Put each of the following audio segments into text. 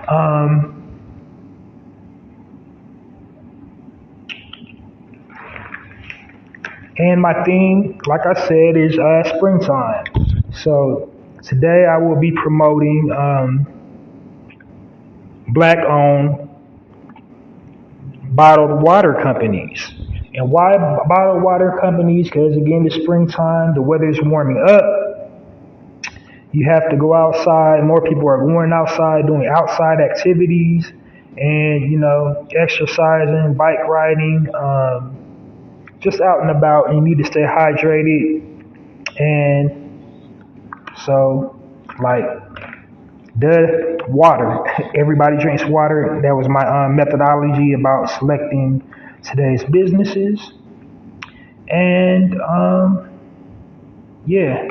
Um, and my theme, like I said, is springtime. So today I will be promoting black-owned bottled water companies. And why bottled water companies? Because again, it's springtime, the weather is warming up. You have to go outside. More people are going outside, doing outside activities, and exercising, bike riding, just out and about. And you need to stay hydrated. And so, like the water, everybody drinks water. That was my methodology about selecting today's businesses. And yeah,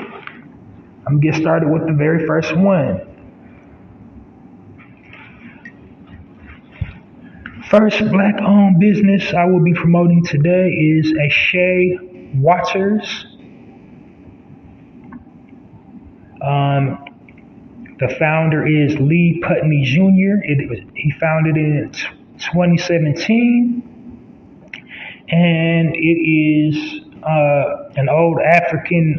I'm gonna get started with the very first one. First black owned business I will be promoting today is a Shea Waters. Um, the founder is Lee Putney Jr. He founded it in 2017, and it is an old African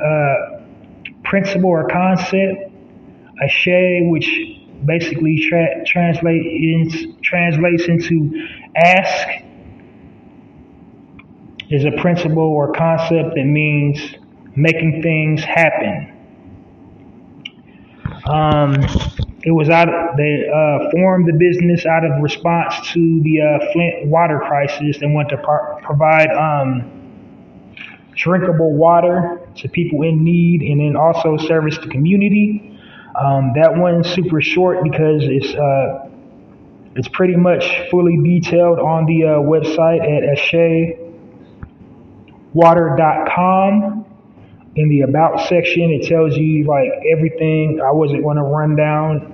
principle or concept. A Shea, which basically translates into ask, is a principle or concept that means making things happen. Um, it was they formed the business out of response to the Flint water crisis. They want to provide drinkable water to people in need, and then also service the community. That one's super short because it's pretty much fully detailed on the website at ashaywater.com. In the about section, it tells you like everything. I wasn't going to run down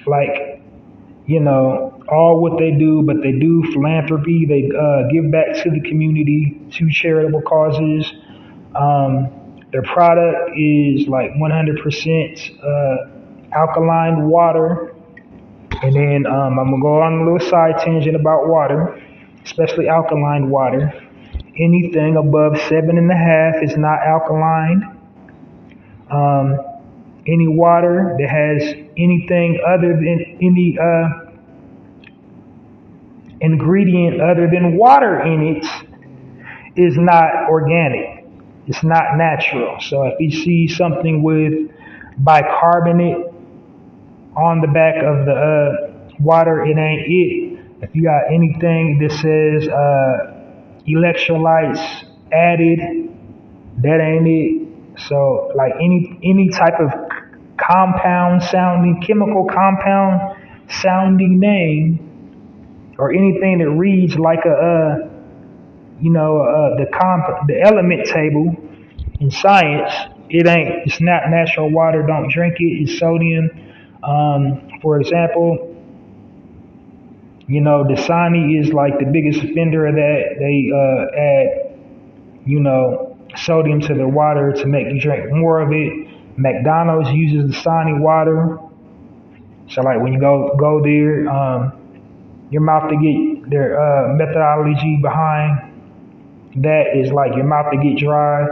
like all what they do, but they do philanthropy. They give back to the community, to charitable causes. Their product is like 100% alkaline water. And then I'm gonna go on a little side tangent about water, especially alkaline water. Anything above 7.5 is not alkaline. Um, any water that has anything other than any ingredient other than water in it is not organic. It's not natural. So if you see something with bicarbonate on the back of the water, it ain't it. If you got anything that says electrolytes added, that ain't it. So like any type of chemical compound sounding name, or anything that reads like the element table in science, it's not natural water. Don't drink it. It's sodium. For example, Dasani is like the biggest offender of that. They add, sodium to their water to make you drink more of it. McDonald's uses Dasani water. So like when you go there, your mouth to get their methodology behind that is like your mouth to get dry.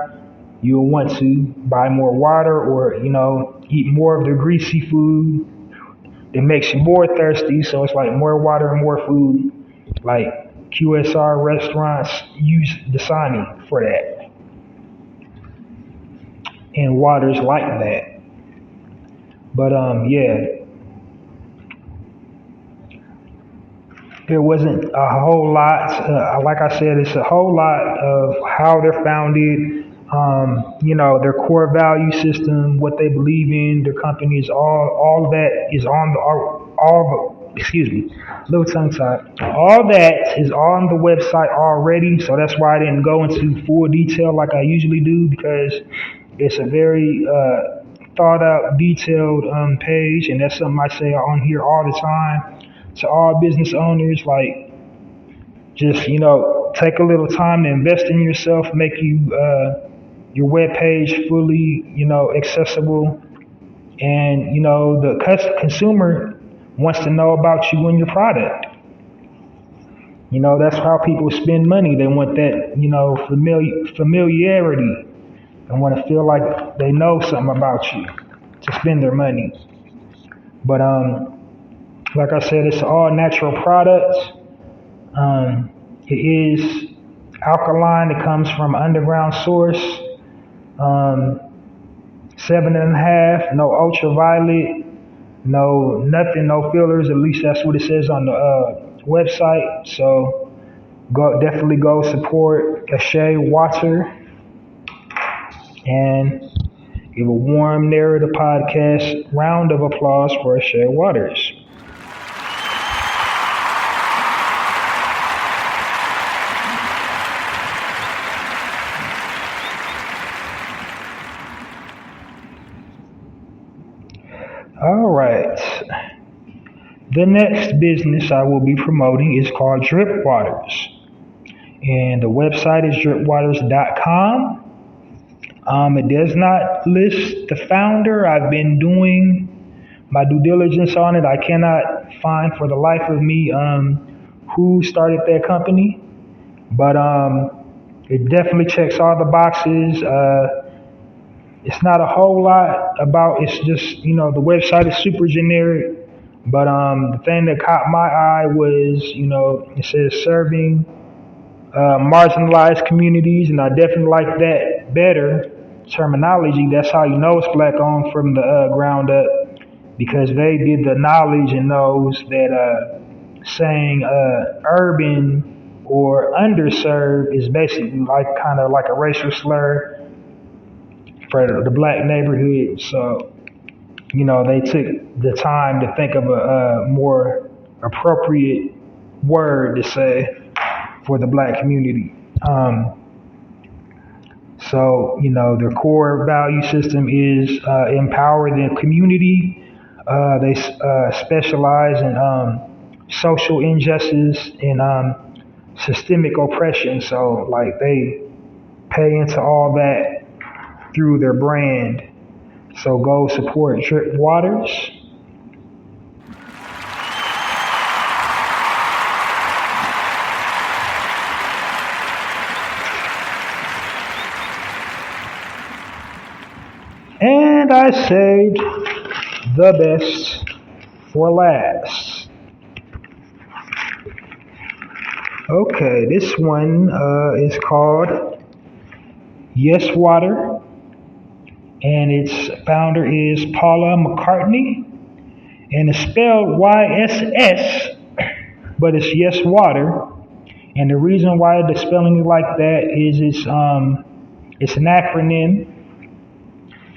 You'll want to buy more water, or eat more of the greasy food. It makes you more thirsty, so it's like more water and more food. Like QSR restaurants use Dasani for that, and water's like that. But yeah, there wasn't a whole lot. Like I said, it's a whole lot of how they're founded. Their core value system, what they believe in, their company is all of that is on the all the excuse me, little tongue tied. All that is on the website already, so that's why I didn't go into full detail like I usually do, because it's a very thought out, detailed page, and that's something I say on here all the time to all business owners. Like, just take a little time to invest in yourself, make your web page fully accessible, and the consumer wants to know about you and your product. That's how people spend money. They want that, familiarity and want to feel like they know something about you to spend their money. But like I said, it's all natural products. It is alkaline. It comes from underground source. 7.5, no ultraviolet, no nothing, no fillers. At least that's what it says on the website. So definitely go support Shea Water and give a warm Narrative Podcast round of applause for Shea Waters. All right. The next business I will be promoting is called Drip Waters. And the website is dripwaters.com. It does not list the founder. I've been doing my due diligence on it. I cannot find for the life of me who started that company. But it definitely checks all the boxes. It's not a whole lot about, it's just, the website is super generic. But the thing that caught my eye was, it says serving marginalized communities, and I definitely like that better terminology. That's how you know it's black owned from the ground up, because they did the knowledge and knows that saying urban or underserved is basically like kind of like a racial slur for the black neighborhood. So, they took the time to think of a more appropriate word to say for the black community. So, their core value system is empower the community. They specialize in social injustice and systemic oppression. So, like, they pay into all that through their brand. So go support Drip Waters. And I saved the best for last. Okay, this one is called Yes Water, and its founder is Paula McCartney, and it's spelled YSS, but it's Yes Water. And the reason why the spelling is like that is it's an acronym.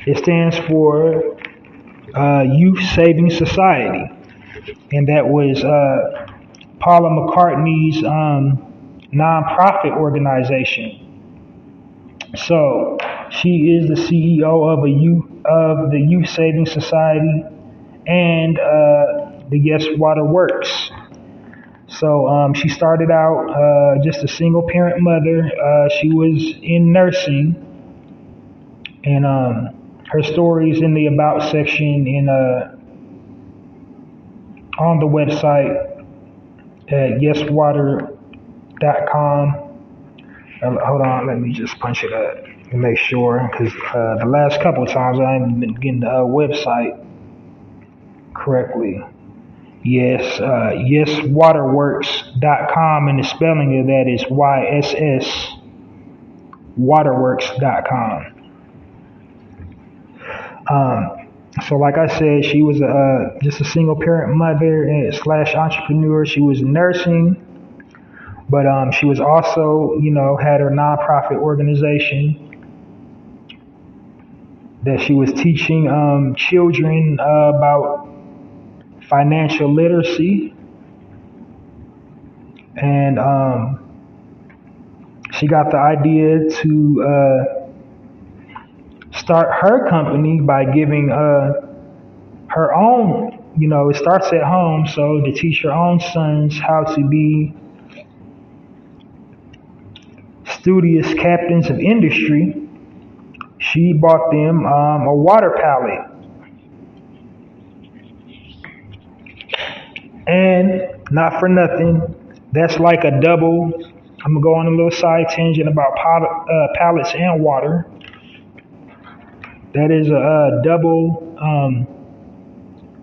It stands for Youth Saving Society, and that was Paula McCartney's nonprofit organization. So she is the CEO of the Youth Saving Society and the Yes Water Works. So she started out just a single parent mother. She was in nursing, and her story is in the About section in on the website at yeswater.com. Hold on, let me just punch it up and make sure, because the last couple of times I haven't been getting the website correctly. Yes, yeswaterworks.com, and the spelling of that is YSS waterworks.com. So like I said, she was just a single parent mother slash entrepreneur. She was nursing, but she was also, had her nonprofit organization that she was teaching children about financial literacy. And she got the idea to start her company by giving her own, it starts at home, so to teach her own sons how to be studious captains of industry. She bought them a water pallet. And not for nothing, that's like a double. I'm gonna go on a little side tangent about pallets and water. That is a double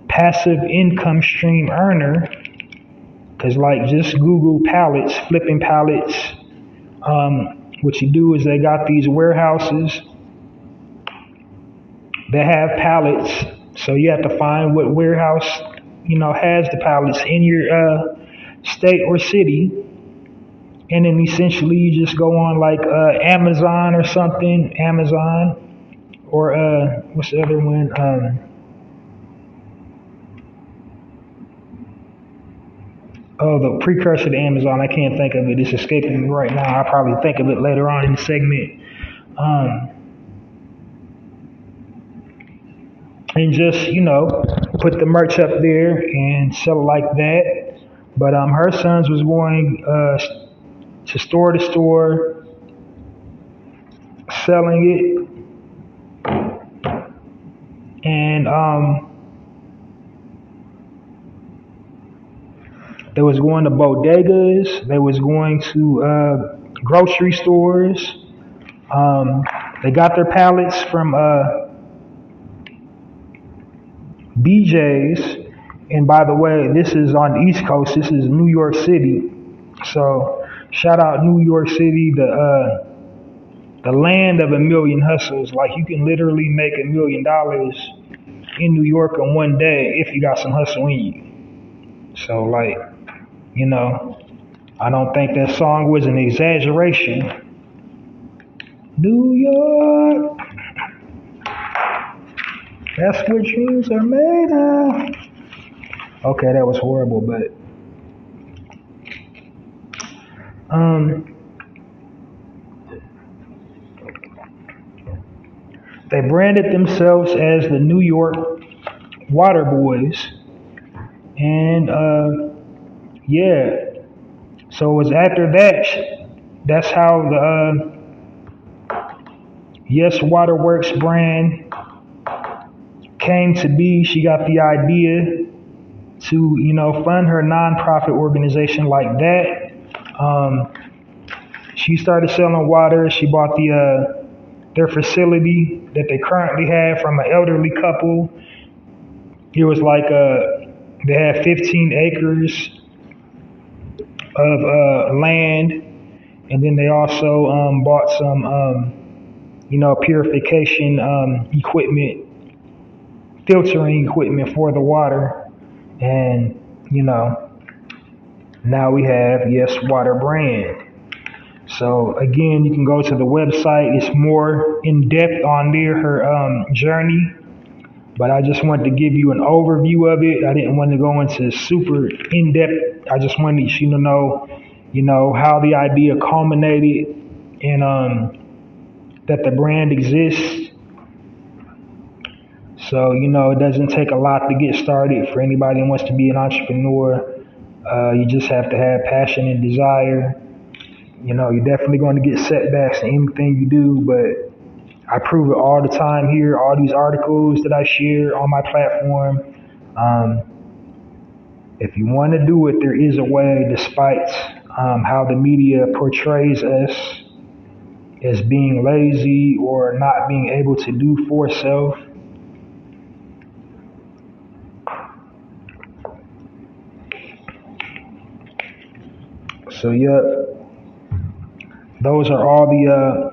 passive income stream earner. Cause like just Google pallets, flipping pallets. What you do is they got these warehouses that have pallets. So you have to find what warehouse has the pallets in your state or city, and then essentially you just go on like Amazon or something, Amazon or what's the other one? Oh, the precursor to Amazon. I can't think of it. It's escaping me right now. I'll probably think of it later on in the segment. Um, and just put the merch up there and sell it like that. But her sons was going to store, selling it, and they was going to bodegas. They was going to grocery stores. They got their pallets from BJ's. And by the way, this is on the East Coast. This is New York City. So shout out New York City, the land of a million hustles. Like you can literally make $1 million in New York in one day if you got some hustle in you. So like, I don't think that song was an exaggeration. New York, that's what dreams are made of. Okay, that was horrible, but they branded themselves as the New York Water Boys, and yeah. So it was after that. That's how the Yes Waterworks brand came to be. She got the idea to fund her nonprofit organization like that. She started selling water. She bought their facility that they currently have from an elderly couple. It was like they had 15 acres of land, and then they also bought some purification equipment, filtering equipment for the water, and now we have Yes Water brand. So again, you can go to the website. It's more in depth on there, her journey. But I just wanted to give you an overview of it. I didn't want to go into super in depth. I just wanted you to know, how the idea culminated, and that the brand exists. So it doesn't take a lot to get started for anybody who wants to be an entrepreneur. You just have to have passion and desire. You're definitely going to get setbacks in anything you do, but I prove it all the time here. All these articles that I share on my platform. If you want to do it, there is a way, despite how the media portrays us as being lazy or not being able to do for self. So, those are all the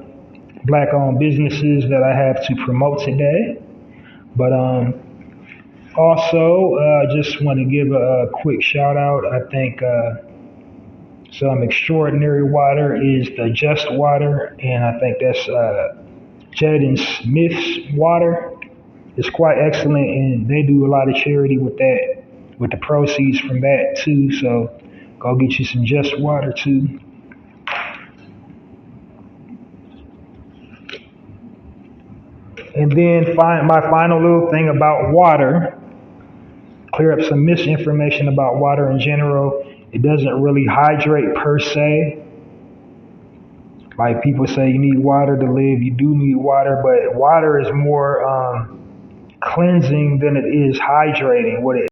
black-owned businesses that I have to promote today. But also, just want to give a quick shout out. I think some extraordinary water is the Just Water, and I think that's Jaden Smith's water. It's quite excellent, and they do a lot of charity with that, with the proceeds from that too. So go get you some Just Water too. And then my final little thing about water, clear up some misinformation about water in general. It doesn't really hydrate per se. Like people say you need water to live, you do need water, but water is more cleansing than it is hydrating. What it